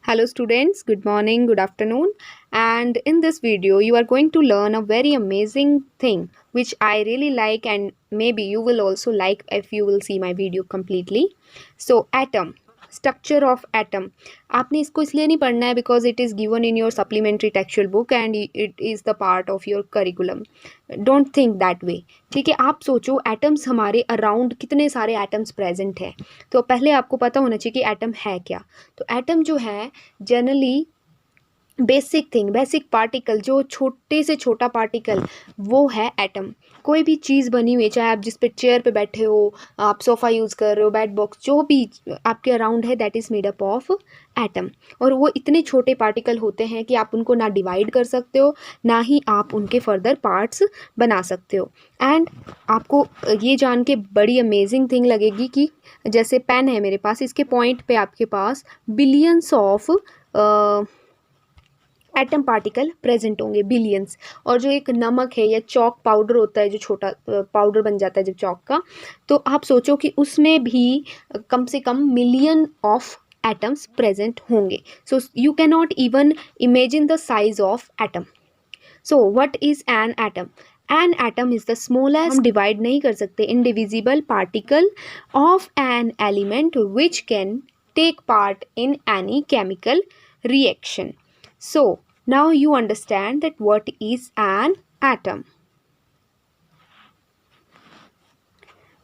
Hello students, good morning, good afternoon, and in this video you are going to learn a very amazing thing which I really like, and maybe you will also like if you will see my video completely. So atom, structure of atom. आपने इसको इसलिए नहीं पढ़ना है because it is given in your supplementary textual book and it is the part of your curriculum. Don't think that way. ठीक है, आप सोचो एटम्स हमारे अराउंड कितने सारे एटम्स प्रेजेंट हैं. तो पहले आपको पता होना चाहिए कि एटम है क्या. तो एटम जो है generally basic thing, basic particle, जो छोटे से छोटा पार्टिकल वो है एटम. कोई भी चीज़ बनी हुई है, चाहे आप जिस पे चेयर पे बैठे हो, आप सोफ़ा यूज़ कर रहे हो, बेड बॉक्स, जो भी आपके अराउंड है that is made up of atom. और वो इतने छोटे पार्टिकल होते हैं कि आप उनको ना डिवाइड कर सकते हो, ना ही आप उनके फर्दर पार्ट्स बना सकते हो. एंड आपको ये जान के बड़ी अमेजिंग थिंग लगेगी कि जैसे पेन है मेरे पास, इसके पॉइंट पे आपके पास billions of atom particle present होंगे, बिलियंस. और जो एक नमक है या चॉक पाउडर होता है, जो छोटा पाउडर बन जाता है जब चॉक का, तो आप सोचो कि उसमें भी कम से कम मिलियन ऑफ एटम्स प्रेजेंट होंगे. So you can not even imagine the size of atom. So what is an atom? An atom is the smallest, हम डिवाइड नहीं कर सकते, indivisible particle of an element which can take part in any chemical reaction. So now you understand that what is an atom.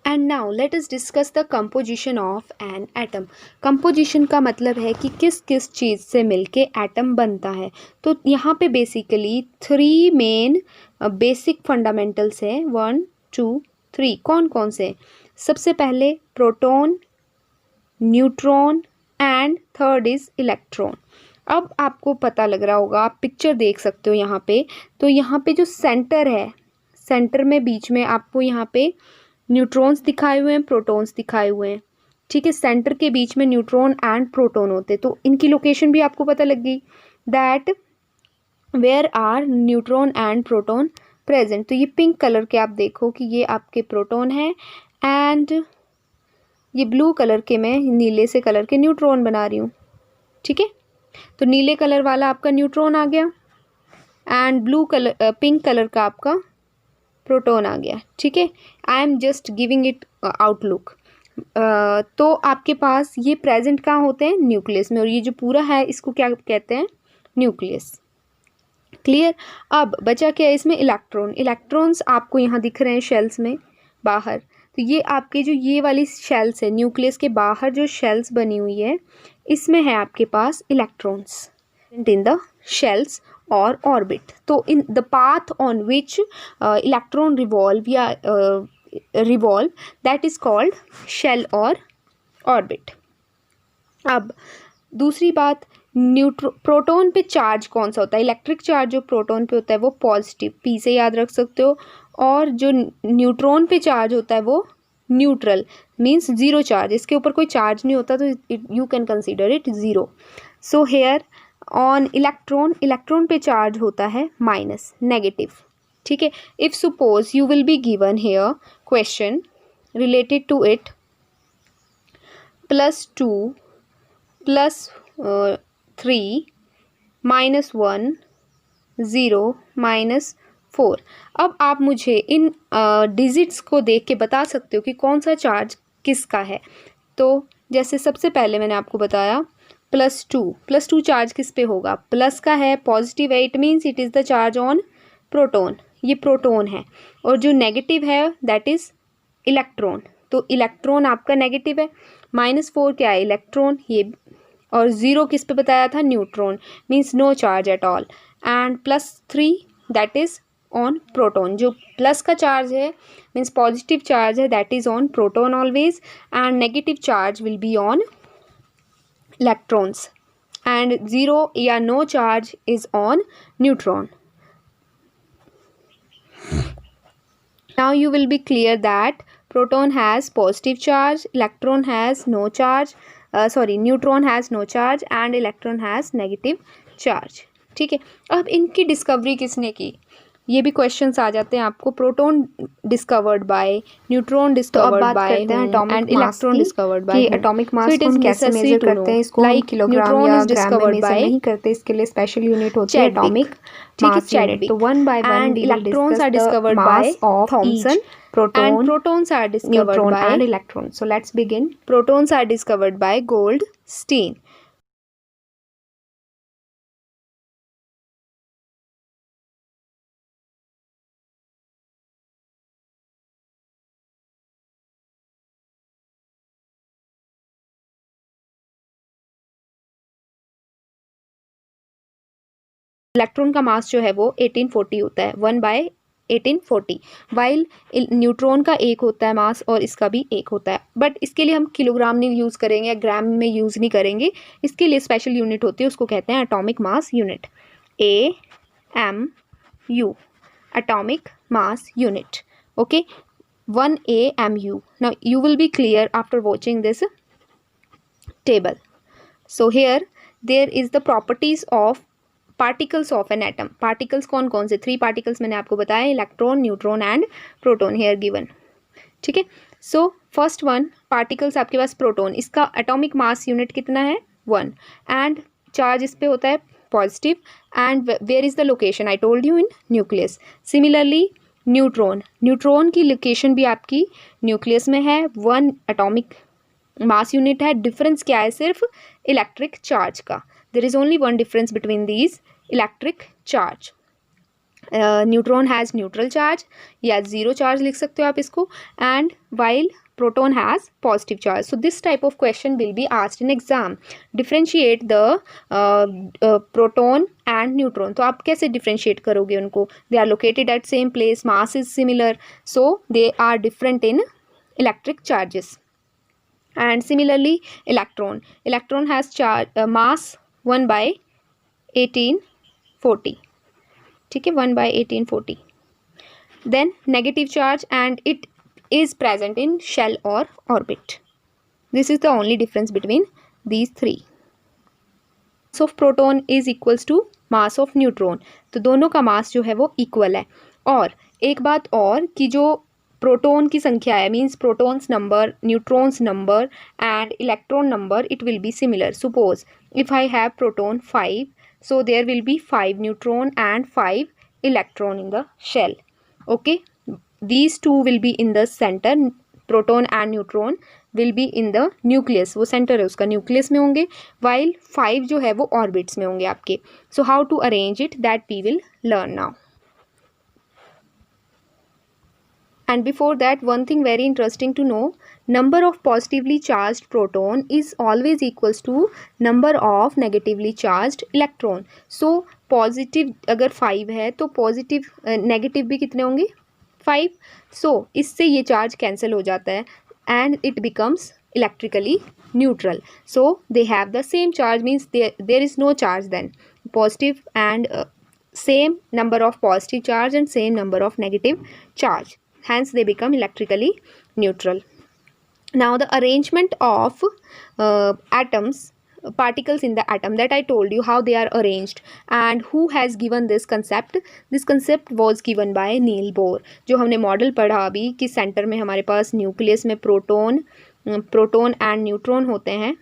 And now let us discuss the composition of an atom. Composition का मतलब है कि किस किस चीज़ से मिलके atom बनता है. तो यहाँ पे बेसिकली 3 मेन बेसिक फंडामेंटल्स है. 1 2 3. कौन कौन से? सबसे पहले proton, neutron and third is electron. अब आपको पता लग रहा होगा, आप पिक्चर देख सकते हो यहाँ पे. तो यहाँ पे जो सेंटर है, सेंटर में बीच में आपको यहाँ पे न्यूट्रॉन्स दिखाए हुए हैं, प्रोटॉन्स दिखाए हुए हैं. ठीक है, सेंटर के बीच में न्यूट्रॉन एंड प्रोटॉन होते हैं. तो इनकी लोकेशन भी आपको पता लग गई that where are neutron and proton present. तो ये पिंक कलर के आप देखो कि ये आपके प्रोटॉन है एंड ये ब्लू कलर के मैं नीले से कलर के न्यूट्रॉन बना रही हूँ. ठीक है, तो नीले कलर वाला आपका न्यूट्रॉन आ गया and blue colour pink colour का आपका प्रोटॉन आ गया. ठीक है, I am just giving it outlook. तो आपके पास ये प्रेजेंट कहाँ होते हैं? न्यूक्लियस में. और ये जो पूरा है इसको क्या कहते हैं? न्यूक्लियस. क्लियर. अब बचा क्या है इसमें? इलेक्ट्रॉन. इलेक्ट्रॉन्स आपको यहाँ दिख रहे हैं शेल्स में बाहर. तो ये आपके जो ये वाली शेल्स है, न्यूक्लियस के बाहर जो शेल्स बनी हुई है, इसमें है आपके पास इलेक्ट्रॉन्स इन द शेल्स और ऑर्बिट. तो in the path on which electron revolve या revolve that is called shell और ऑर्बिट. अब दूसरी बात, प्रोटॉन पे चार्ज कौन सा होता है? इलेक्ट्रिक चार्ज जो प्रोटॉन पे होता है वो पॉजिटिव, पी से याद रख सकते हो. और जो न्यूट्रॉन पे चार्ज होता है वो न्यूट्रल, मीन्स ज़ीरो चार्ज. इसके ऊपर कोई चार्ज नहीं होता, तो you can consider it zero. So here on electron, electron पे चार्ज होता है माइनस, नेगेटिव. ठीक है, if suppose you will be given here question related to it, +2 +3 -1 0 -4. अब आप मुझे इन डिजिट्स को देख के बता सकते हो कि कौन सा चार्ज किसका है. तो जैसे सबसे पहले मैंने आपको बताया +2 चार्ज किस पे होगा? प्लस का है, पॉजिटिव है, it means it is the charge on proton. ये प्रोटॉन है. और जो नेगेटिव है दैट इज़ इलेक्ट्रॉन. तो इलेक्ट्रॉन आपका नेगेटिव है. -4 क्या है? इलेक्ट्रॉन. ये और 0 किस पे बताया था? Neutron, means no charge at all. And +3 that is on proton. जो प्लस का चार्ज है मीन्स पॉजिटिव चार्ज है, that is on proton always. And negative charge will be on electrons. And 0 या no charge is on neutron. Now you will be clear that proton has positive charge, electron has no charge, neutron has no charge and electron has negative charge. ठीक है, अब इनकी discovery किसने की? ये भी questions आ जाते हैं आपको। Proton discovered by, neutron discovered by and electron discovered by. Atomic mass को हम कैसे मेजर करते हैं, इसको हम किलोग्राम या ग्राम में मेजर नहीं करते, इसके लिए स्पेशल यूनिट होती है एटॉमिक मास यूनिट। तो one by one electrons are discovered by Thomson proton, protons are discovered neutron by and electron. So let's begin. Protons are discovered by Goldstein. Electron का मास जो है वो 1840 होता है, 1/1840, वाइल न्यूट्रॉन का एक होता है मास और इसका भी एक होता है। बट इसके लिए हम किलोग्राम नहीं यूज़ करेंगे या ग्राम में यूज़ नहीं करेंगे, इसके लिए स्पेशल यूनिट होती है, उसको कहते हैं atomic mass unit, AMU, atomic mass unit. Okay, 1 AMU. Now you will be clear after watching this table. So here there is the properties of particles of an atom. Particles कौन कौन से? 3 particles मैंने आपको बताया, electron, neutron and proton, here given. ठीक है, so first one particles आपके पास प्रोटॉन, इसका एटॉमिक मास यूनिट कितना है? 1, एंड चार्ज इस पे होता है positive, and where is the location? I told you, in nucleus. Similarly neutron, neutron की लोकेशन भी आपकी न्यूक्लियस में है, 1 एटॉमिक मास यूनिट है। डिफरेंस क्या है? सिर्फ इलेक्ट्रिक चार्ज का। There is only one difference between these, electric charge. Neutron has neutral charge या ज़ीरो चार्ज लिख सकते हो आप इसको, and while proton has positive charge. So this type of question will be asked in exam. Differentiate the proton and neutron. तो आप कैसे differentiate करोगे उनको? They are located at same place, mass is similar, so they are different in electric charges. And similarly electron has charge mass 1/1840. ठीक है, 1/1840. Then negative charge and it is present in shell or orbit. This is the only difference between these three. Mass of proton is equals to mass of neutron. तो दोनों का मास जो है वो equal है। और एक बात और कि जो प्रोटॉन की संख्या है, means protons number, neutrons number and electron number, it will be similar. Suppose if I have proton 5, so there will be 5 neutron and 5 electron in the shell. Okay, these two will be in the center, proton and neutron will be in the nucleus, वो center है उसका, nucleus में होंगे, while 5 जो है वो orbits में होंगे आपके. So how to arrange it, that we will learn now. And before that, one thing very interesting to know, number of positively charged proton is always equals to number of negatively charged electron. So positive अगर 5 है तो positive negative भी कितने होंगे? 5. So इससे ये charge cancel हो जाता है and it becomes electrically neutral. So they have the same charge, means there is no charge then. Positive and same number of positive charge and same number of negative charge. Hence they become electrically neutral. Now the arrangement of atoms, particles in the atom, that I told you how they are arranged, and who has given this concept. This concept was given by Niels Bohr. जो हमने model पढ़ा अभी कि centre में हमारे पास nucleus में proton and neutron होते हैं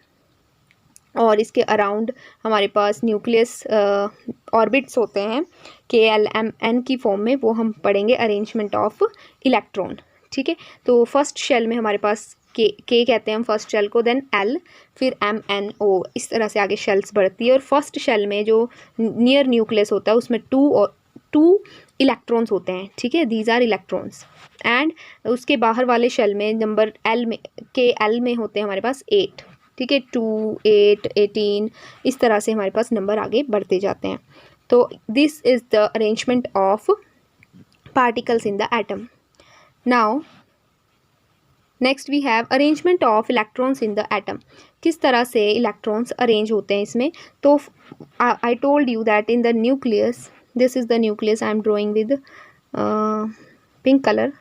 और इसके अराउंड हमारे पास न्यूक्लियस ऑर्बिट्स होते हैं KLMN की फॉर्म में, वो हम पढ़ेंगे अरेंजमेंट ऑफ इलेक्ट्रॉन. ठीक है, तो फर्स्ट शेल में हमारे पास के कहते हैं हम फर्स्ट शेल को, देन L, फिर MNO, इस तरह से आगे शेल्स बढ़ती है. और फर्स्ट शेल में जो नियर न्यूक्लियस होता है उसमें 2 इलेक्ट्रॉन्स होते हैं. ठीक है, दीज आर इलेक्ट्रॉन्स. एंड उसके बाहर वाले शेल में नंबर L में KL में होते हैं हमारे पास 8. ठीक है, 2, 8, 18, इस तरह से हमारे पास नंबर आगे बढ़ते जाते हैं. तो this is the arrangement of particles in the atom. Now next we have arrangement of electrons in the atom. किस तरह से इलेक्ट्रॉन्स अरेंज होते हैं इसमें? तो I told you that in the nucleus, this is the nucleus I am drawing with pink colour.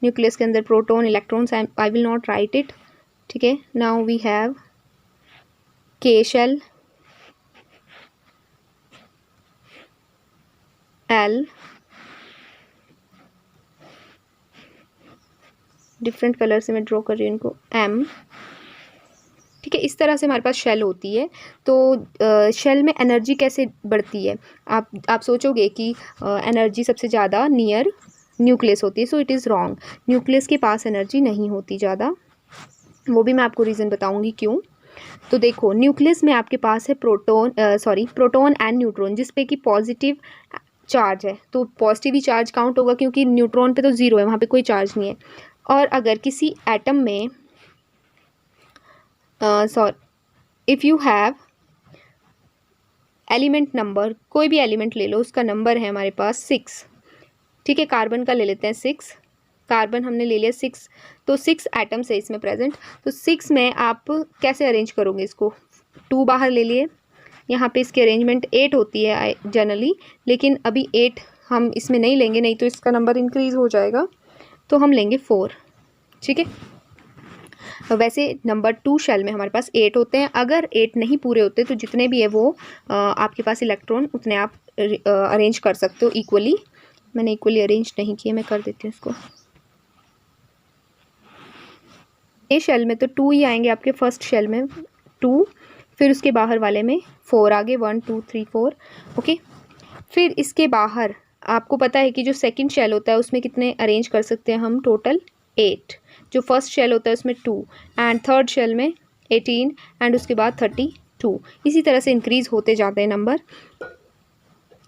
Nucleus के अंदर proton, electrons, I will not write it. ठीक है, now we have K shell, L, different colour से मैं draw कर रही हूँ इनको, M। ठीक है, इस तरह से हमारे पास शेल होती है। तो शेल में एनर्जी कैसे बढ़ती है, आप सोचोगे कि एनर्जी सबसे ज़्यादा नियर न्यूक्लियस होती है। सो इट इज़ रॉन्ग, न्यूक्लियस के पास एनर्जी नहीं होती ज़्यादा, वो भी मैं आपको रीज़न बताऊंगी क्यों। तो देखो, न्यूक्लियस में आपके पास है प्रोटॉन एंड न्यूट्रॉन, जिस पे कि पॉजिटिव चार्ज है, तो पॉजिटिव ही चार्ज काउंट होगा, क्योंकि न्यूट्रॉन पे तो ज़ीरो है, वहाँ पे कोई चार्ज नहीं है। और अगर किसी एटम में if you have element number, कोई भी एलिमेंट ले लो, उसका नंबर है हमारे पास 6। ठीक है, कार्बन का ले लेते हैं 6, कार्बन हमने ले लिया 6, तो 6 एटम्स है इसमें प्रेजेंट। तो 6 में आप कैसे अरेंज करोगे इसको, 2 बाहर ले लिए, यहाँ पे इसकी अरेंजमेंट 8 होती है जनरली, लेकिन अभी 8 हम इसमें नहीं लेंगे, नहीं तो इसका नंबर इंक्रीज़ हो जाएगा, तो हम लेंगे 4। ठीक है, वैसे नंबर 2 शेल में हमारे पास 8 होते हैं। अगर 8 नहीं पूरे होते तो जितने भी है वो आपके पास इलेक्ट्रॉन, उतने आप अरेंज कर सकते हो इक्वली। मैंने इक्वली अरेंज नहीं किए, मैं कर देती हूँ इसको। ए शेल में तो 2 ही आएंगे आपके, फर्स्ट शेल में 2, फिर उसके बाहर वाले में 4 आगे, 1 2 3 4। ओके, फिर इसके बाहर आपको पता है कि जो सेकंड शेल होता है उसमें कितने अरेंज कर सकते हैं हम, टोटल 8। जो फर्स्ट शेल होता है उसमें 2, एंड थर्ड शेल में 18, एंड उसके बाद 32। इसी तरह से इंक्रीज़ होते जाते हैं number.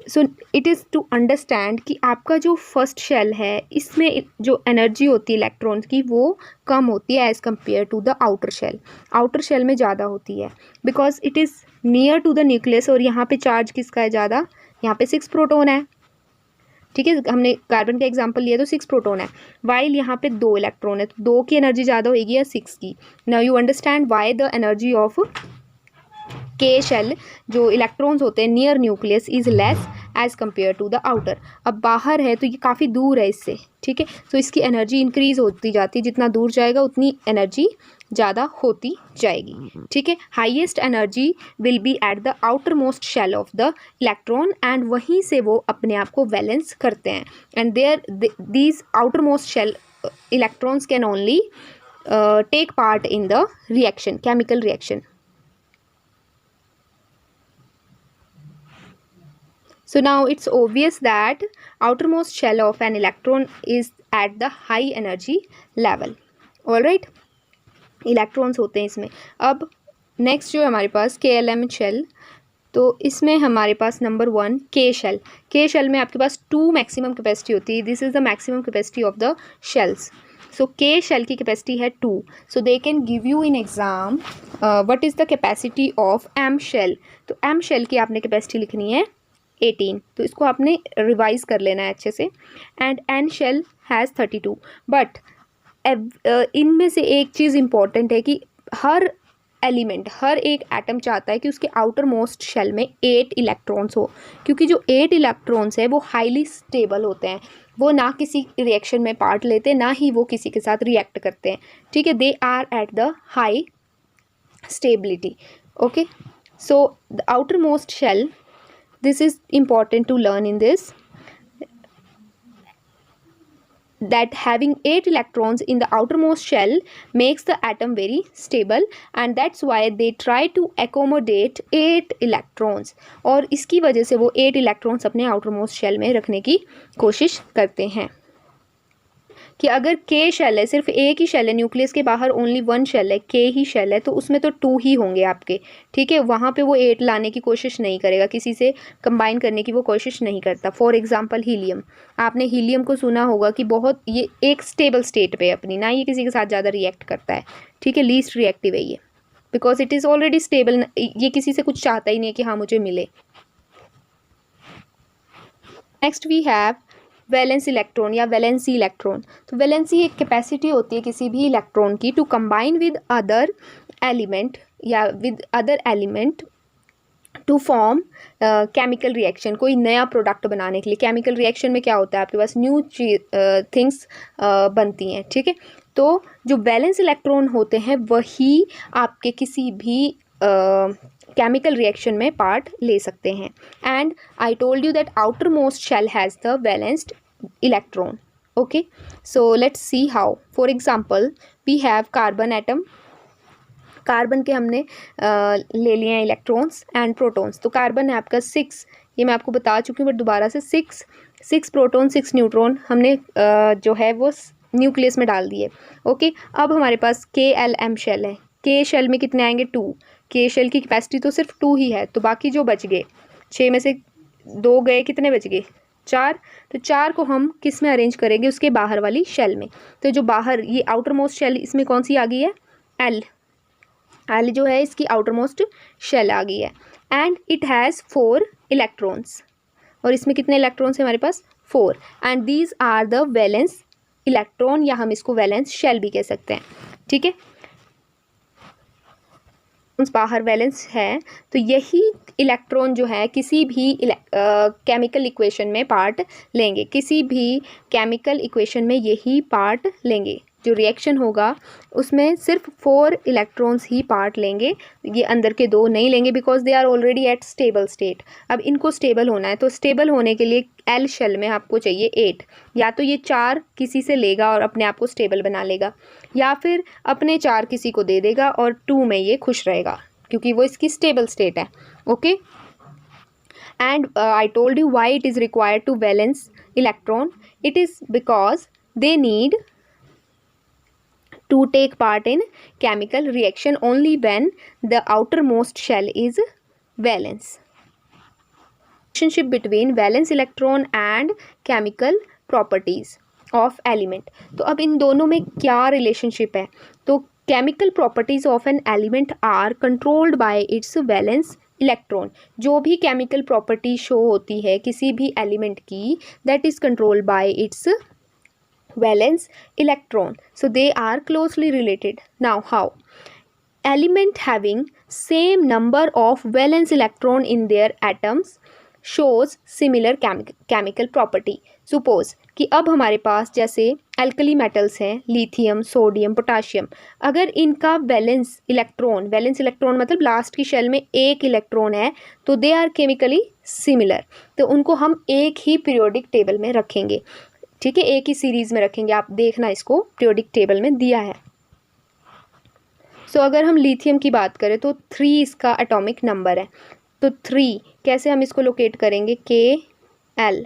So it is to understand कि आपका जो फर्स्ट शेल है, इसमें जो एनर्जी होती है इलेक्ट्रॉन्स की, वो कम होती है as compare to the outer shell. Outer shell में ज़्यादा होती है, because it is near to the nucleus, और यहाँ पे चार्ज किसका है ज़्यादा, यहाँ पे 6 प्रोटॉन है। ठीक है, हमने कार्बन का एग्जांपल लिया तो 6 प्रोटॉन है, वाइल यहाँ पे 2 इलेक्ट्रॉन है, तो 2 की एनर्जी ज़्यादा होगी या 6 की। Now you understand why the energy of K shell, जो इलेक्ट्रॉन्स होते हैं near nucleus, is less as compare to the outer. अब बाहर है तो ये काफ़ी दूर है इससे, ठीक है, तो इसकी एनर्जी इंक्रीज होती जाती है, जितना दूर जाएगा उतनी एनर्जी ज़्यादा होती जाएगी। ठीक है, highest energy will be at the outer most shell of the electron, and वहीं से वो अपने आप को बैलेंस करते हैं, and there these outer most shell electrons can only take part in the reaction, chemical reaction. So now it's obvious that outermost shell of an electron is at the high energy level. All right, electrons होते हैं इसमें। अब next जो है हमारे पास KLM shell, तो इसमें हमारे पास नंबर 1 के शेल। के शेल में आपके पास 2 मैक्सिमम कैपेसिटी होती है, this is the maximum capacity of the shells. So K shell की कैपेसिटी है 2, so they can give you in exam what is the capacity of M shell. तो M shell की आपने capacity लिखनी है 18, तो इसको आपने रिवाइज कर लेना है अच्छे से। And N shell has 32, but इनमें से एक चीज़ इम्पॉर्टेंट है कि हर एलिमेंट, हर एक एटम चाहता है कि उसके आउटर मोस्ट शेल में 8 इलेक्ट्रॉन्स हो, क्योंकि जो 8 इलेक्ट्रॉन्स है वो हाईली स्टेबल होते हैं, वो ना किसी रिएक्शन में पार्ट लेते हैं, ना ही वो किसी के साथ रिएक्ट करते हैं। ठीक है, they are at the high stability. Okay, so the outer most shell, this is important to learn in this, that having 8 electrons in the outermost shell makes the atom very stable, and that's why they try to accommodate 8 electrons, और इसकी वजह से वो 8 electrons अपने outermost shell में रखने की कोशिश करते हैं। कि अगर के शेल है, सिर्फ एक ही शेल है, न्यूक्लियस के बाहर ओनली 1 शेल है, के ही शेल है, तो उसमें तो 2 ही होंगे आपके। ठीक है, वहाँ पे वो 8 लाने की कोशिश नहीं करेगा, किसी से कंबाइन करने की वो कोशिश नहीं करता। फॉर एग्जांपल हीलियम, आपने हीलियम को सुना होगा कि बहुत ये एक स्टेबल स्टेट पे अपनी, ना ये किसी के साथ ज़्यादा रिएक्ट करता है। ठीक है, लीस्ट रिएक्टिव है ये, because it is already stable, ये किसी से कुछ चाहता ही नहीं है कि हाँ मुझे मिले। Next we have valence electron या वैलेंसी इलेक्ट्रॉन। तो वैलेंसी एक कैपेसिटी होती है किसी भी इलेक्ट्रॉन की to combine with other element या with other element to form chemical reaction, कोई नया प्रोडक्ट बनाने के लिए। केमिकल रिएक्शन में क्या होता है, आपके पास न्यू थिंग्स बनती हैं। ठीक है, तो जो वैलेंस इलेक्ट्रॉन होते हैं वही आपके किसी भी केमिकल रिएक्शन में पार्ट ले सकते हैं। And I told you that outer most shell has the valence electron. Okay, so let's see how. For example, we have carbon atom. Carbon के हमने ले लिए हैं इलेक्ट्रॉन्स एंड प्रोटॉन्स। तो कार्बन है आपका 6, ये मैं आपको बता चुकी हूँ बट दोबारा से 6 प्रोटॉन 6 न्यूट्रॉन हमने जो है वो न्यूक्लियस में डाल दिए। ओके, अब हमारे पास KLM शेल है। के शेल में कितने आएंगे 2। के शेल की कैपेसिटी तो सिर्फ 2 ही है, तो बाकी जो बच गए 6 में से 2 गए, कितने बच गए 4। तो 4 को हम किस में अरेंज करेंगे, उसके बाहर वाली शेल में। तो जो बाहर ये आउटर मोस्ट शेल, इसमें कौन सी आ गई है एल जो है इसकी आउटर मोस्ट शेल आ गई है। एंड इट हैज़ 4 इलेक्ट्रॉन्स, और इसमें कितने इलेक्ट्रॉन्स हैं हमारे पास 4। And these are the valence electron, या हम इसको वैलेंस शेल भी कह सकते हैं। ठीक है, बाहर वैलेंस है, तो यही इलेक्ट्रॉन जो है किसी भी केमिकल इक्वेशन में पार्ट लेंगे, किसी भी केमिकल इक्वेशन में यही पार्ट लेंगे। जो रिएक्शन होगा उसमें सिर्फ 4 इलेक्ट्रॉन्स ही पार्ट लेंगे, ये अंदर के 2 नहीं लेंगे, because they are already at stable state. अब इनको स्टेबल होना है, तो स्टेबल होने के लिए एल शेल में आपको चाहिए 8। या तो ये 4 किसी से लेगा और अपने आप को स्टेबल बना लेगा, या फिर अपने 4 किसी को दे देगा और 2 में ये खुश रहेगा, क्योंकि वो इसकी स्टेबल स्टेट है। Okay, and I told you why it is required to valence electron. It is because they need to take part in chemical reaction only when the outermost shell is valence. Relationship between valence electron and chemical properties of element. तो अब इन दोनों में क्या relationship है, तो chemical properties of an element are controlled by its valence electron. जो भी chemical property show होती है किसी भी एलिमेंट की, that is controlled by it's valence electron. So they are closely related. Now how? Element having same number of valence electron in their atoms shows similar chemical property. Suppose कि अब हमारे पास जैसे alkali metals हैं, lithium, sodium, potassium, अगर इनका valence electron मतलब last की shell में 1 इलेक्ट्रॉन है, तो दे आर केमिकली सिमिलर, तो उनको हम एक ही पीरियोडिक टेबल में रखेंगे। ठीक है, एक ही सीरीज में रखेंगे, आप देखना इसको पीरियोडिक टेबल में दिया है। सो अगर हम लिथियम की बात करें तो 3 इसका एटॉमिक नंबर है। तो 3 कैसे हम इसको लोकेट करेंगे, KL,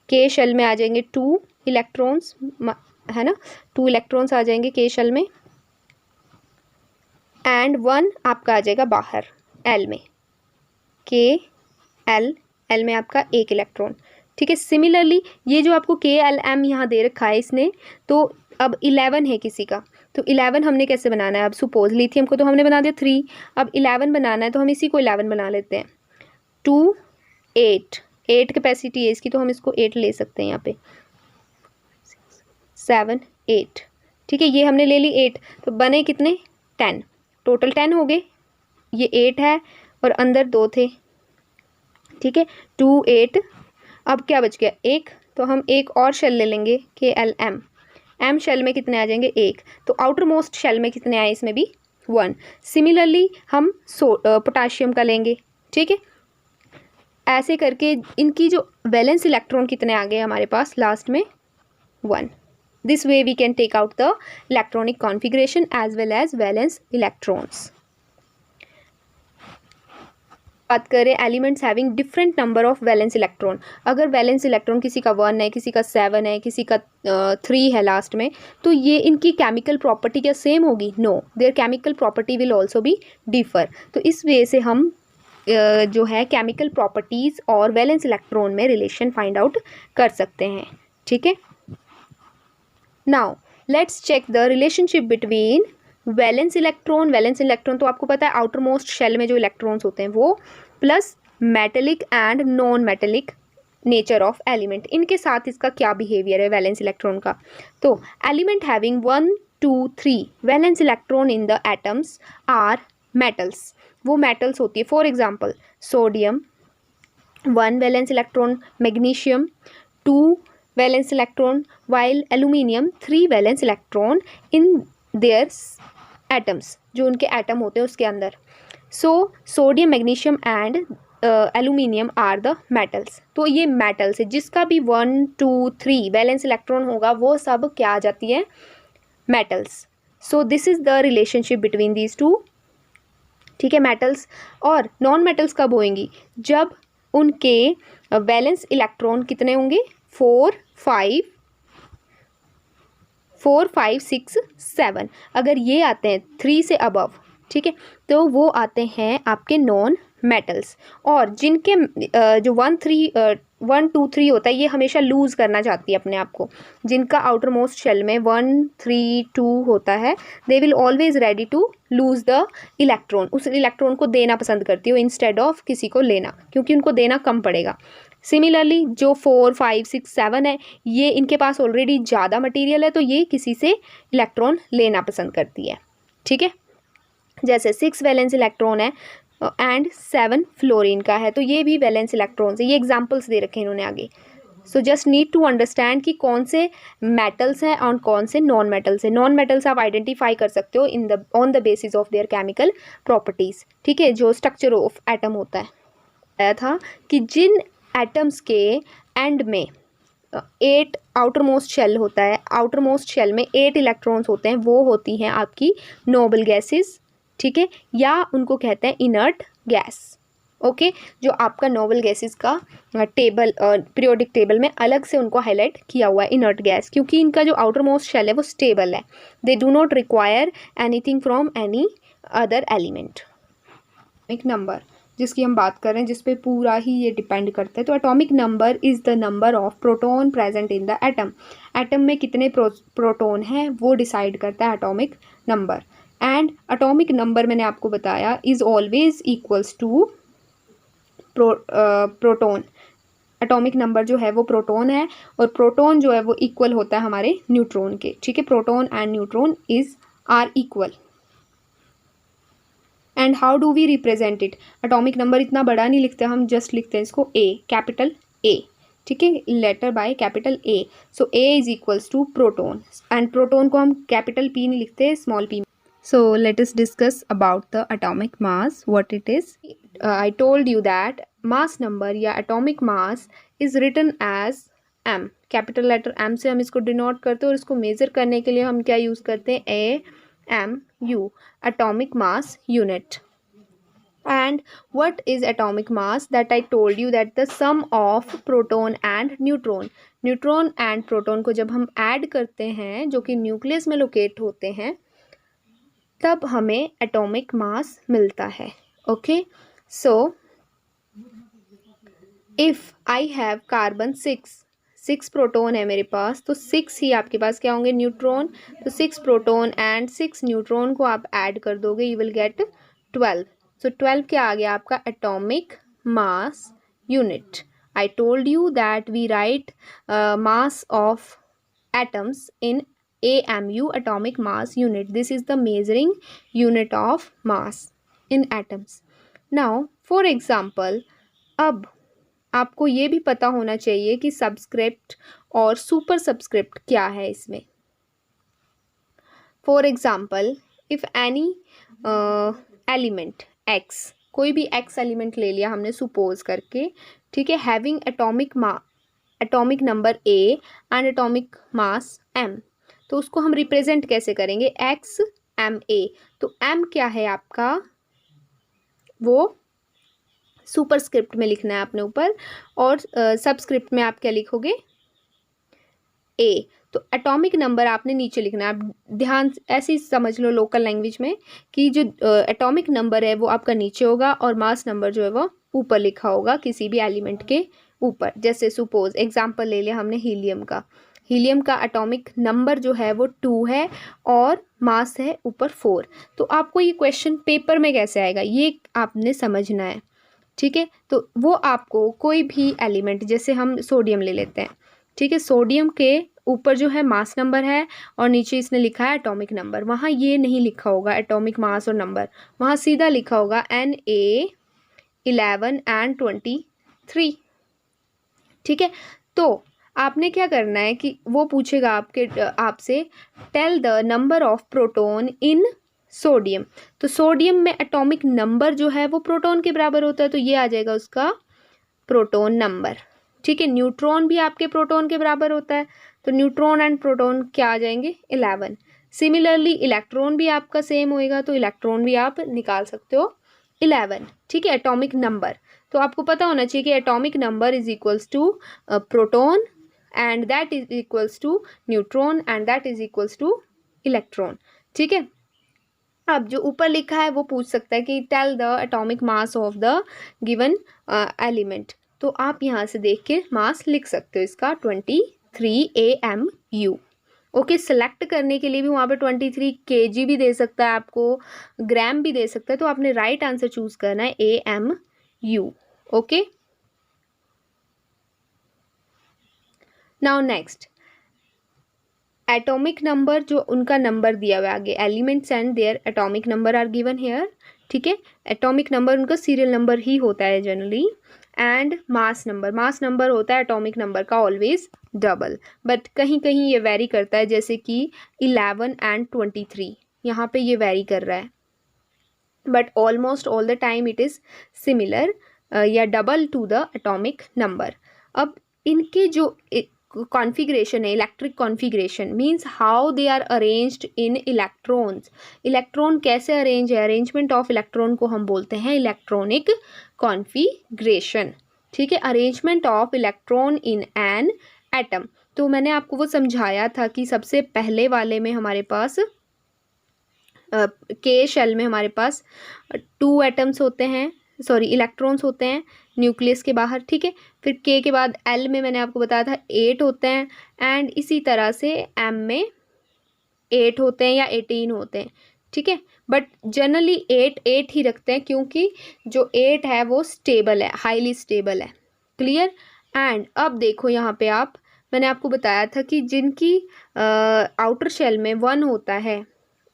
के शेल में आ जाएंगे 2 इलेक्ट्रॉन्स, है ना, 2 इलेक्ट्रॉन्स आ जाएंगे के शेल में, एंड 1 आपका आ जाएगा बाहर L में, KL में आपका 1 इलेक्ट्रॉन। ठीक है, सिमिलरली ये जो आपको KLM यहाँ दे रखा है इसने, तो अब 11 है किसी का, तो 11 हमने कैसे बनाना है। अब सपोज लिथियम को तो हमने बना दिया 3, अब 11 बनाना है, तो हम इसी को 11 बना लेते हैं। 2 8 कैपेसिटी है इसकी, तो हम इसको 8 ले सकते हैं यहाँ पे, 7 8। ठीक है, ये हमने ले ली 8, तो बने कितने 10, टोटल 10 हो गए। ये 8 है और अंदर 2 थे। ठीक है, 2 8, अब क्या बच गया 1, तो हम एक और शेल ले लेंगे KLM। एम शेल में कितने आ जाएंगे 1, तो आउटर मोस्ट शेल में कितने आए इसमें भी 1। सिमिलरली हम पोटाशियम का लेंगे। ठीक है, ऐसे करके इनकी जो वैलेंस इलेक्ट्रॉन कितने आ गए हमारे पास लास्ट में 1। This way we can take out the electronic configuration as well as valence electrons. बात करें elements having different number of valence electron, अगर वैलेंस इलेक्ट्रॉन किसी का 1 है, किसी का 7 है, किसी का 3 है लास्ट में, तो ये इनकी केमिकल प्रॉपर्टी क्या सेम होगी, no, there chemical property will also be differ. तो इस वे से हम जो है केमिकल प्रॉपर्टीज़ और वैलेंस इलेक्ट्रॉन में रिलेशन फाइंड आउट कर सकते हैं। ठीक है, now let's check the relationship between valence electron तो आपको पता है आउटर मोस्ट शेल में जो इलेक्ट्रॉन्स होते हैं वो, plus metallic and non metallic nature of element, इनके साथ इसका क्या बिहेवियर है वैलेंस इलेक्ट्रॉन का। तो element having 1 2 3 valence electron in the atoms are metals, वो मेटल्स होती है। For example sodium 1 valence electron, magnesium 2 valence electron, while aluminium 3 valence electron in their atoms, जो उनके एटम होते हैं उसके अंदर। So sodium, magnesium and aluminium are the metals. तो ये मेटल्स है, जिसका भी 1 2 3 वैलेंस इलेक्ट्रॉन होगा वो सब क्या आ जाती है, metals. So this is the relationship between these two, ठीक है, मेटल्स। और नॉन मेटल्स कब होंगी, जब उनके वैलेंस इलेक्ट्रॉन कितने होंगे, 4 5 6 7। अगर ये आते हैं 3 से अबव, ठीक है, तो वो आते हैं आपके नॉन मेटल्स। और जिनके जो 1 2 3 होता है, ये हमेशा लूज़ करना चाहती है अपने आप को। जिनका आउटर मोस्ट शेल में 1 3 2 होता है, they will always ready to lose the electron, उस इलेक्ट्रॉन को देना पसंद करती हो इंस्टेड ऑफ किसी को लेना, क्योंकि उनको देना कम पड़ेगा। सिमिलरली जो 4 5 6 7 है, ये इनके पास ऑलरेडी ज़्यादा मटेरियल है, तो ये किसी से इलेक्ट्रॉन लेना पसंद करती है, ठीक है। जैसे 6 वैलेंस इलेक्ट्रॉन है एंड 7 फ्लोरीन का है, तो ये भी वैलेंस इलेक्ट्रॉन्स है। ये एग्जांपल्स दे रखे हैं इन्होंने आगे। So just need to understand कि कौन से मेटल्स हैं और कौन से नॉन मेटल्स हैं। नॉन मेटल्स आप आइडेंटिफाई कर सकते हो on the basis of their chemical properties, ठीक है, जो स्ट्रक्चर ऑफ एटम होता है। आया था कि जिन एटम्स के एंड में 8 आउटर मोस्ट शेल होता है, आउटर मोस्ट शेल में 8 इलेक्ट्रॉन्स होते हैं, वो होती हैं आपकी नोबल गैसेस, ठीक है, या उनको कहते हैं इनर्ट गैस। ओके, जो आपका नोबल गैसेस का टेबल पीरियोडिक टेबल में अलग से उनको हाईलाइट किया हुआ है, इनर्ट गैस, क्योंकि इनका जो आउटर मोस्ट शेल है वो स्टेबल है। They do not require anything from any other element. एक नंबर जिसकी हम बात कर रहे हैं, जिस पे पूरा ही ये डिपेंड करता है, तो atomic number is the number of proton present in the atom. Atom में कितने प्रोटॉन हैं वो डिसाइड करता है atomic number. And atomic number मैंने आपको बताया is always equals to proton. Atomic number जो है वो प्रोटॉन है, और प्रोटॉन जो है वो इक्वल होता है हमारे न्यूट्रॉन के, ठीक है। Proton and neutron are equal. And how do we represent it, atomic number इतना बड़ा नहीं लिखते हम, जस्ट लिखते हैं इसको ए, कैपिटल ए, ठीक है, letter by capital A. So A is equals to proton, and proton को हम कैपिटल पी नहीं लिखते, small P. So let us discuss about the atomic mass, what it is. I told you that mass number या atomic mass is written as M, capital letter M से हम इसको denote करते हैं, और इसको मेजर करने के लिए हम क्या यूज़ करते हैं, A M U, atomic mass unit. And what is atomic mass? That I told you that the sum of proton and neutron. Neutron and proton को जब हम ऐड करते हैं, जो कि न्यूक्लियस में लोकेट होते हैं, तब हमें एटॉमिक मास मिलता है। Okay, so if I have carbon 6 proton है मेरे पास, तो 6 ही आपके पास क्या होंगे, न्यूट्रॉन। तो 6 प्रोटॉन एंड 6 न्यूट्रॉन को आप ऐड कर दोगे, यू विल गेट 12। सो 12 क्या आ गया आपका, atomic mass unit. I told you that we write mass of atoms in AMU, atomic mass unit. This is the measuring unit of mass in atoms. Now for example, अब आपको ये भी पता होना चाहिए कि सबस्क्रिप्ट और सुपर सबस्क्रिप्ट क्या है इसमें। For example, if any element x, कोई भी एक्स एलिमेंट ले लिया हमने सपोज करके, ठीक है, having atomic number A and atomic mass M, तो उसको हम रिप्रेजेंट कैसे करेंगे, एक्स एम ए। तो एम क्या है आपका, वो सुपरस्क्रिप्ट में लिखना है आपने ऊपर, और सबस्क्रिप्ट में आप क्या लिखोगे, ए। तो एटॉमिक नंबर आपने नीचे लिखना है। आप ध्यान ऐसे ही समझ लो लोकल लैंग्वेज में कि जो एटॉमिक नंबर है वो आपका नीचे होगा, और मास नंबर जो है वो ऊपर लिखा होगा किसी भी एलिमेंट के ऊपर। जैसे सपोज एग्जांपल ले लिया हमने हीलियम का। हीलियम का एटॉमिक नंबर जो है वो 2 है और मास है ऊपर 4। तो आपको ये क्वेश्चन पेपर में कैसे आएगा, ये आपने समझना है, ठीक है। तो वो आपको कोई भी एलिमेंट, जैसे हम सोडियम ले लेते हैं, ठीक है, सोडियम के ऊपर जो है मास नंबर है और नीचे इसने लिखा है एटॉमिक नंबर, वहाँ ये नहीं लिखा होगा एटॉमिक मास और नंबर, वहाँ सीधा लिखा होगा Na 11 and 23, ठीक है। तो आपने क्या करना है कि वो पूछेगा आपसे tell the number of proton in sodium. तो सोडियम में एटॉमिक नंबर जो है वो प्रोटॉन के बराबर होता है, तो ये आ जाएगा उसका प्रोटॉन नंबर। ठीक है, न्यूट्रॉन भी आपके प्रोटॉन के बराबर होता है, तो न्यूट्रॉन एंड प्रोटॉन क्या आ जाएंगे 11। सिमिलरली इलेक्ट्रॉन भी आपका सेम होएगा, तो इलेक्ट्रॉन भी आप निकाल सकते हो 11। ठीक है, एटॉमिक नंबर तो आपको पता होना चाहिए कि atomic number is equals to proton and that is equals to neutron and that is equals to electron. ठीक है, अब जो ऊपर लिखा है वो पूछ सकता है कि tell the atomic mass of the given element, तो आप यहाँ से देख के मास लिख सकते हो इसका 23 AMU। ओके, सेलेक्ट करने के लिए भी वहाँ पे 23 kg भी दे सकता है आपको, ग्राम भी दे सकता है, तो आपने राइट आंसर चूज करना है AMU। Okay, now next atomic number, जो उनका नंबर दिया हुआ है आगे, elements and their atomic number are given here. ठीक है, एटॉमिक नंबर उनका सीरियल नंबर ही होता है जनरली, एंड मास नंबर होता है एटॉमिक नंबर का ऑलवेज डबल, बट कहीं कहीं ये वेरी करता है, जैसे कि 11 एंड 23 यहाँ पे ये वेरी कर रहा है, but almost all the time it is similar या double to the atomic number. अब इनके जो कॉन्फ़िगरेशन है, electric configuration means how they are arranged in electrons, electron कैसे अरेंज है, अरेंजमेंट ऑफ इलेक्ट्रॉन को हम बोलते हैं इलेक्ट्रॉनिक कॉन्फ़िगरेशन। ठीक है, arrangement of electron in an atom, तो मैंने आपको वो समझाया था कि सबसे पहले वाले में हमारे पास के शेल में हमारे पास 2 एटम्स होते हैं, सॉरी इलेक्ट्रॉन्स होते हैं न्यूक्लियस के बाहर। ठीक है, फिर के के बाद एल में मैंने आपको बताया था 8 होते हैं, एंड इसी तरह से एम में 8 होते हैं या 18 होते हैं। ठीक है, बट जनरली 8 ही रखते हैं, क्योंकि जो 8 है वो स्टेबल है, हाईली स्टेबल है। क्लियर। एंड अब देखो यहाँ पे मैंने आपको बताया था कि जिनकी आउटर शेल में 1 होता है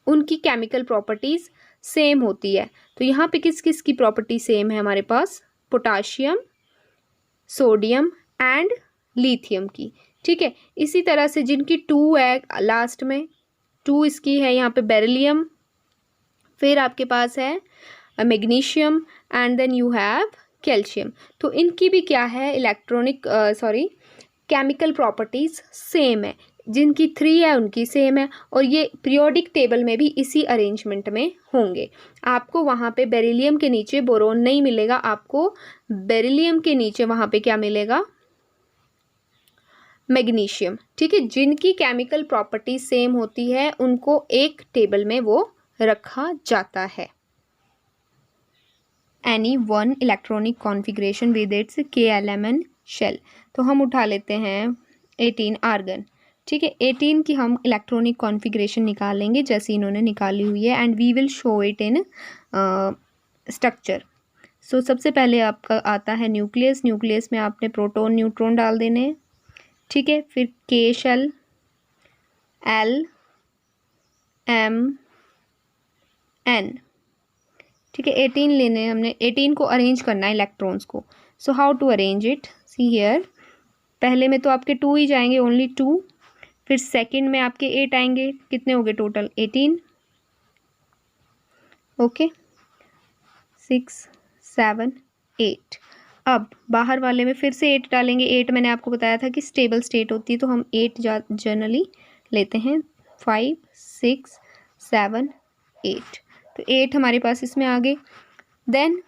उनकी केमिकल प्रॉपर्टीज़ सेम होती है, तो यहाँ पे किस किस की प्रॉपर्टी सेम है हमारे पास, पोटाशियम, सोडियम एंड लिथियम की। ठीक है, इसी तरह से जिनकी 2 है लास्ट में 2 इसकी है यहाँ पे बेरिलियम, फिर आपके पास है magnesium and then you have calcium, तो इनकी भी क्या है इलेक्ट्रॉनिक केमिकल प्रॉपर्टीज़ सेम है, जिनकी 3 है उनकी सेम है, और ये पीरियोडिक टेबल में भी इसी अरेंजमेंट में होंगे। आपको वहाँ पे बेरिलियम के नीचे बोरोन नहीं मिलेगा, आपको बेरिलियम के नीचे वहाँ पे क्या मिलेगा, मैग्नीशियम। ठीक है, जिनकी केमिकल प्रॉपर्टी सेम होती है उनको एक टेबल में वो रखा जाता है। Any one electronic configuration with its KLMN shell, तो हम उठा लेते हैं 18 आर्गन। ठीक है, 18 की हम इलेक्ट्रॉनिक कॉन्फ़िगरेशन निकालेंगे जैसे इन्होंने निकाली हुई है, and we will show it in structure. So सबसे पहले आपका आता है न्यूक्लियस, न्यूक्लियस में आपने प्रोटॉन न्यूट्रॉन डाल देने। ठीक है, फिर के शेल, L M N। ठीक है, 18 लेने हमने, 18 को अरेंज करना है इलेक्ट्रॉन्स को। So how to arrange it, see here, पहले में तो आपके 2 ही जाएंगे, ओनली 2, फिर सेकंड में आपके 8 आएंगे, कितने हो गए टोटल 18। ओके, 6 7 8। अब बाहर वाले में फिर से 8 डालेंगे, 8 मैंने आपको बताया था कि स्टेबल स्टेट होती है, तो हम 8 जनरली लेते हैं, 5 6 7 8, तो 8 हमारे पास इसमें आ गए। देन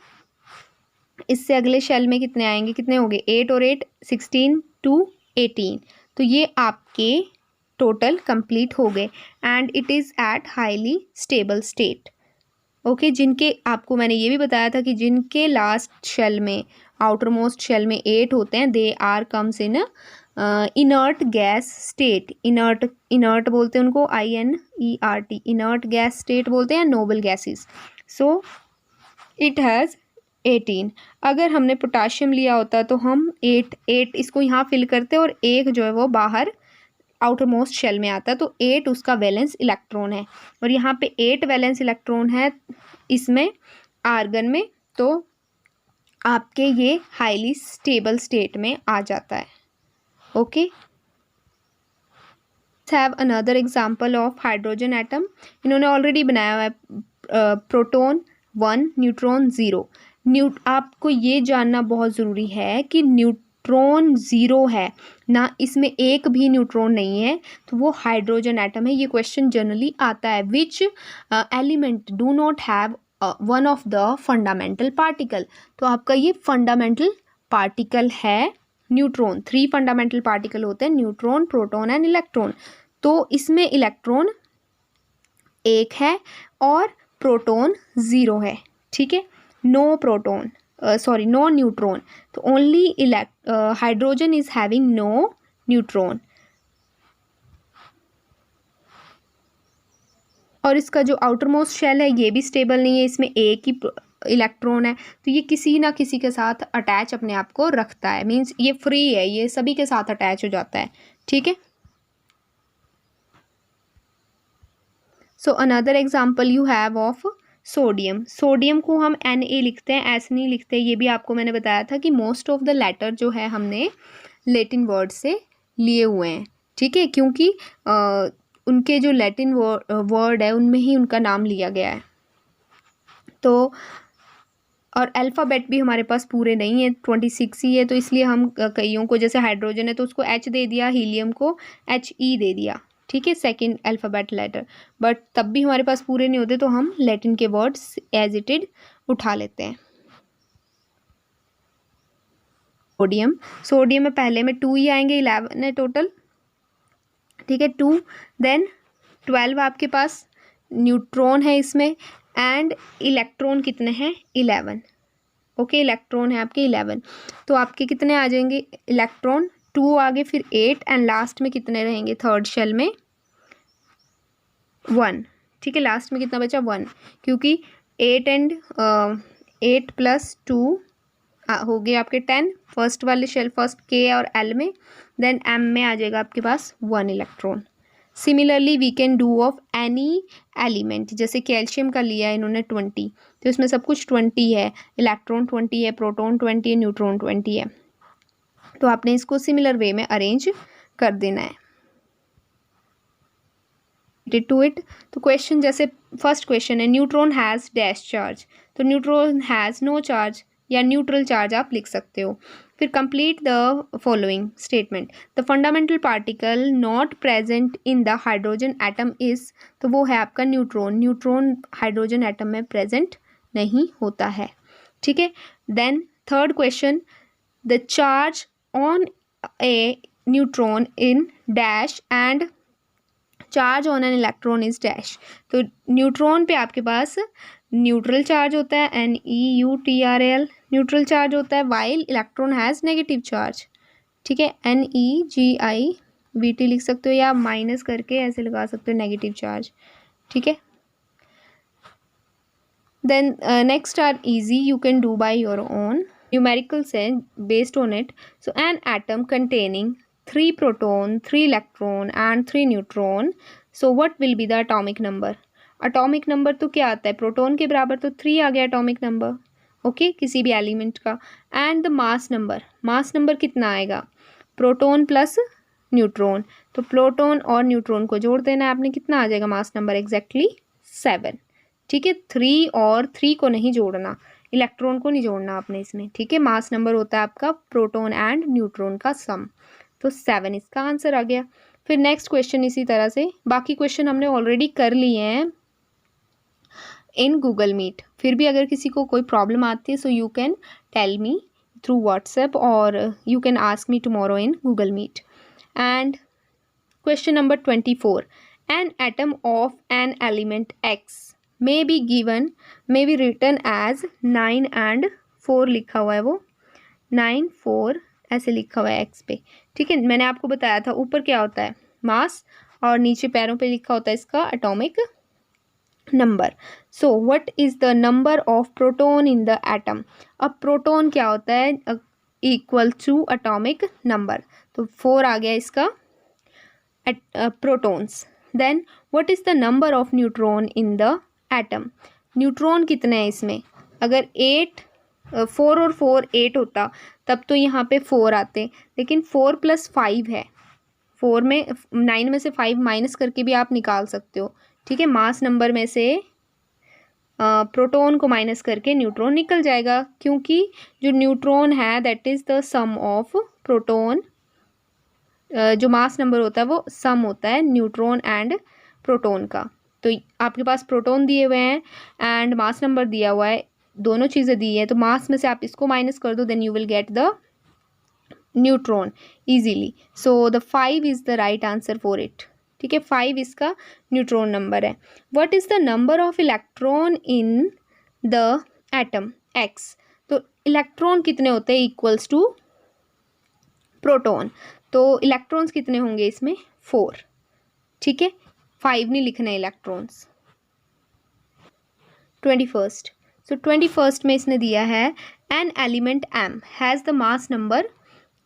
इससे अगले शेल में कितने आएंगे, कितने हो गए 8 और 8 16 2 18, तो ये आपके टोटल कंप्लीट हो गए, and it is at highly stable state. Okay, जिनके आपको मैंने ये भी बताया था कि जिनके लास्ट शेल में, आउटर मोस्ट शेल में 8 होते हैं, they are comes in inert gas state. Inert बोलते हैं उनको, INERT, इनर्ट गैस स्टेट बोलते हैं, noble gases. So it has 18। अगर हमने पोटाशियम लिया होता तो हम 8 इसको यहाँ फिल करते और एक जो है वो बाहर आउटर मोस्ट शेल में आता, तो 8 उसका वैलेंस इलेक्ट्रॉन है, और यहाँ पे 8 वैलेंस इलेक्ट्रॉन है इसमें आर्गन में, तो आपके ये हाईली स्टेबल स्टेट में आ जाता है। Okay, have another example of hydrogen atom. इन्होंने ऑलरेडी बनाया हुआ है प्रोटॉन 1 न्यूट्रॉन 0। आपको ये जानना बहुत ज़रूरी है कि न्यूट्रॉन 0 है ना, इसमें एक भी न्यूट्रॉन नहीं है, तो वो हाइड्रोजन एटम है। ये क्वेश्चन जनरली आता है। Which element do not have one of the fundamental particle. तो आपका ये फंडामेंटल पार्टिकल है न्यूट्रॉन। 3 फंडामेंटल पार्टिकल होते हैं, न्यूट्रॉन, प्रोटॉन एंड इलेक्ट्रॉन। तो इसमें इलेक्ट्रॉन 1 है और प्रोटॉन 0 है। ठीक है, no proton, sorry no neutron. तो only hydrogen is having no neutron. और इसका जो आउटर मोस्ट शेल है ये भी स्टेबल नहीं है, इसमें एक ही इलेक्ट्रॉन है, तो ये किसी ना किसी के साथ अटैच अपने आप को रखता है। मीन्स ये फ्री है, ये सभी के साथ अटैच हो जाता है। ठीक है, so another example you have of sodium. Sodium को हम Na लिखते हैं, ऐसे नहीं लिखते। ये भी आपको मैंने बताया था कि मोस्ट ऑफ द लेटर जो है हमने लैटिन वर्ड से लिए हुए हैं। ठीक है, क्योंकि उनके जो लैटिन वर्ड है उनमें ही उनका नाम लिया गया है। तो और अल्फ़ाबेट भी हमारे पास पूरे नहीं है, 26 ही है, तो इसलिए हम कईयों को, जैसे हाइड्रोजन है तो उसको H दे दिया, हीलियम को HE दे दिया। ठीक है, सेकंड अल्फ़ाबेट लेटर। बट तब भी हमारे पास पूरे नहीं होते, तो हम लैटिन के वर्ड्स एज इट इज उठा लेते हैं। सोडियम, सोडियम में पहले में 2 ही आएंगे, 11 है टोटल। ठीक है, 2 देन 12 आपके पास न्यूट्रॉन है इसमें, एंड इलेक्ट्रॉन कितने हैं 11। ओके, इलेक्ट्रॉन है आपके 11, तो आपके कितने आ जाएंगे इलेक्ट्रॉन 2 आगे, फिर 8 एंड लास्ट में कितने रहेंगे थर्ड शेल में 1। ठीक है, लास्ट में कितना बचा 1, क्योंकि 8 एंड 8 + 2 हो गए आपके 10 फर्स्ट वाले शेल, फर्स्ट K और L में, देन M में आ जाएगा आपके पास 1 electron. Similarly we can do of any element, जैसे कैल्शियम का लिया है इन्होंने 20, तो इसमें सब कुछ 20 है, इलेक्ट्रॉन 20 है, प्रोटॉन 20 है, न्यूट्रॉन 20 है। तो आपने इसको सिमिलर वे में अरेंज कर देना है टू इट। तो क्वेश्चन, जैसे फर्स्ट क्वेश्चन है न्यूट्रॉन हैज़ डैश चार्ज, तो न्यूट्रॉन हैज़ नो चार्ज या न्यूट्रल चार्ज आप लिख सकते हो। फिर complete the following statement, the fundamental particle not present in the hydrogen atom is, तो वो है आपका न्यूट्रॉन। न्यूट्रॉन हाइड्रोजन एटम में प्रेजेंट नहीं होता है। ठीक है, then third question, the charge on a neutron in dash and charge on an electron is dash. तो न्यूट्रॉन पे आपके पास न्यूट्रल चार्ज होता है, NEUTRAL न्यूट्रल चार्ज होता है, while electron has negative charge. ठीक है, NEGIVT लिख सकते हो, या माइनस करके ऐसे लगा सकते हो नेगेटिव चार्ज। ठीक है, then next are easy, you can do by your own, numericals है based on it. So an atom containing 3 proton, 3 electron and 3 neutron, so what will be the atomic number. Atomic number तो क्या आता है, proton के बराबर तो 3 आ गया atomic number. Okay, किसी भी एलिमेंट का। And the mass number, mass number कितना आएगा, प्रोटॉन प्लस न्यूट्रॉन, तो प्रोटॉन और न्यूट्रॉन को जोड़ देना है आपने, कितना आ जाएगा मास नंबर एग्जैक्टली 7। ठीक है, 3 और 3 को नहीं जोड़ना, इलेक्ट्रॉन को नहीं जोड़ना आपने इसमें। ठीक है, मास नंबर होता है आपका प्रोटॉन एंड न्यूट्रॉन का सम, तो 7 इसका आंसर आ गया। फिर नेक्स्ट क्वेश्चन इसी तरह से, बाकी क्वेश्चन हमने ऑलरेडी कर लिए हैं इन गूगल मीट। फिर भी अगर किसी को कोई प्रॉब्लम आती है, so you can tell me through WhatsApp और you can ask me tomorrow in Google Meet. And question number 24, an atom of an element X may be given, may be written as 9 and 4 लिखा हुआ है, वो 9 4 ऐसे लिखा हुआ है X पे। ठीक है, मैंने आपको बताया था ऊपर क्या होता है मास, और नीचे पैरों पे लिखा होता है इसका atomic number. So what is the number of proton in the atom. अब प्रोटॉन क्या होता है, इक्वल टू एटॉमिक नंबर, तो 4 आ गया इसका protons. Then what is the number of neutron in the atom, neutron कितने हैं इसमें, अगर 4 और 4 8 होता तब तो यहाँ पे 4 आते, लेकिन 4 + 5 है, 4 में 9 में से 5 माइनस करके भी आप निकाल सकते हो, ठीक है। मास नंबर में से प्रोटॉन को माइनस करके न्यूट्रॉन निकल जाएगा, क्योंकि जो न्यूट्रॉन है that is the sum of proton, जो मास नंबर होता है वो सम होता है न्यूट्रॉन एंड प्रोटॉन का। तो आपके पास प्रोटॉन दिए हुए हैं एंड मास नंबर दिया हुआ है, दोनों चीज़ें दी है, तो मास में से आप इसको माइनस कर दो, then you will get the neutron easily. So the 5 is the right answer for it, ठीक है। 5 इसका न्यूट्रॉन नंबर है। What is the number of electron in the atom X? तो इलेक्ट्रॉन कितने होते हैं इक्वल्स टू प्रोटॉन, तो electrons कितने होंगे इसमें? 4, ठीक है। 5 नहीं लिखना है इलेक्ट्रॉन्स। 21st, सो 21st में इसने दिया है an element M has the mass number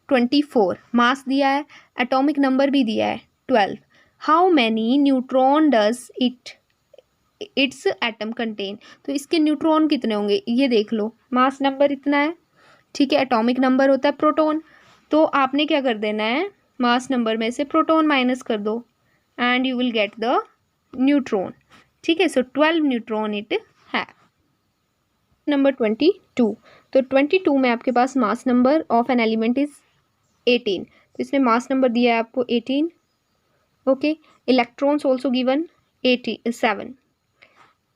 24, mass दिया है, एटॉमिक नंबर भी दिया है 12। How many neutron does its atom contain? तो इसके न्यूट्रॉन कितने होंगे ये देख लो, मास नंबर इतना है, ठीक है। एटॉमिक नंबर होता है प्रोटॉन, तो आपने क्या कर देना है, मास नंबर में से प्रोटॉन माइनस कर दो and you will get the neutron, ठीक है। सो 12 न्यूट्रॉन इट है। नंबर 22, तो 22 में आपके पास mass number of an element is 18, तो इसने मास नंबर दिया है आपको 18, okay. Electrons also given 87।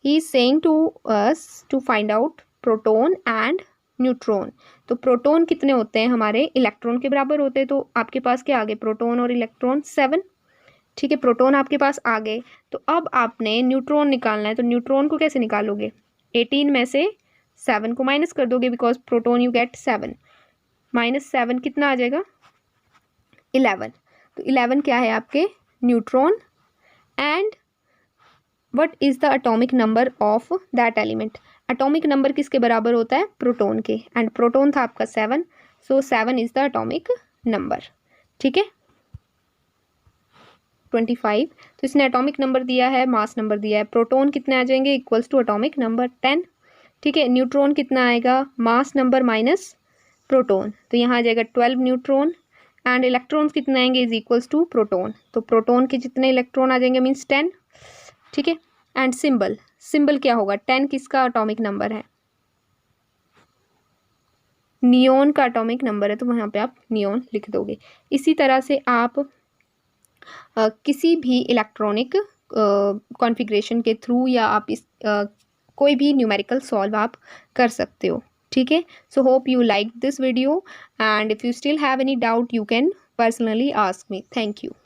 He is saying to us to find out proton and neutron. तो प्रोटॉन कितने होते हैं हमारे, इलेक्ट्रॉन के बराबर होते हैं, तो आपके पास क्या आ गए, प्रोटॉन और इलेक्ट्रॉन 7, ठीक है। प्रोटॉन आपके पास आ गए, तो अब आपने न्यूट्रॉन निकालना है, तो न्यूट्रॉन को कैसे निकालोगे, 18 में से 7 को माइनस कर दोगे, बिकॉज प्रोटॉन यू गेट 7, -7 कितना आ जाएगा, 11। तो 11 क्या है आपके neutron, and what is the atomic number of that element? Atomic number किसके बराबर होता है, प्रोटॉन के, एंड प्रोटॉन था आपका 7, सो 7 इज़ द एटॉमिक नंबर, ठीक है। 25, तो इसने एटॉमिक नंबर दिया है, मास नंबर दिया है, प्रोटॉन कितने आ जाएंगे इक्वल्स टू एटॉमिक नंबर 10, ठीक है। न्यूट्रॉन कितना आएगा, मास नंबर माइनस प्रोटॉन, तो यहाँ आ जाएगा 12 न्यूट्रॉन, एंड इलेक्ट्रॉन्स कितने आएंगे इज इक्वल्स टू प्रोटॉन, तो प्रोटॉन के जितने इलेक्ट्रॉन आ जाएंगे मीन्स 10, ठीक है। एंड सिंबल क्या होगा, 10 किसका एटॉमिक नंबर है, नियोन का एटॉमिक नंबर है, तो वहाँ पे आप नियोन लिख दोगे। इसी तरह से आप किसी भी इलेक्ट्रॉनिक कॉन्फ़िगरेशन के थ्रू या आप इस कोई भी न्यूमेरिकल सॉल्व आप कर सकते हो, ठीक है। So hope you liked this video, and if you still have any doubt you can personally ask me. Thank you.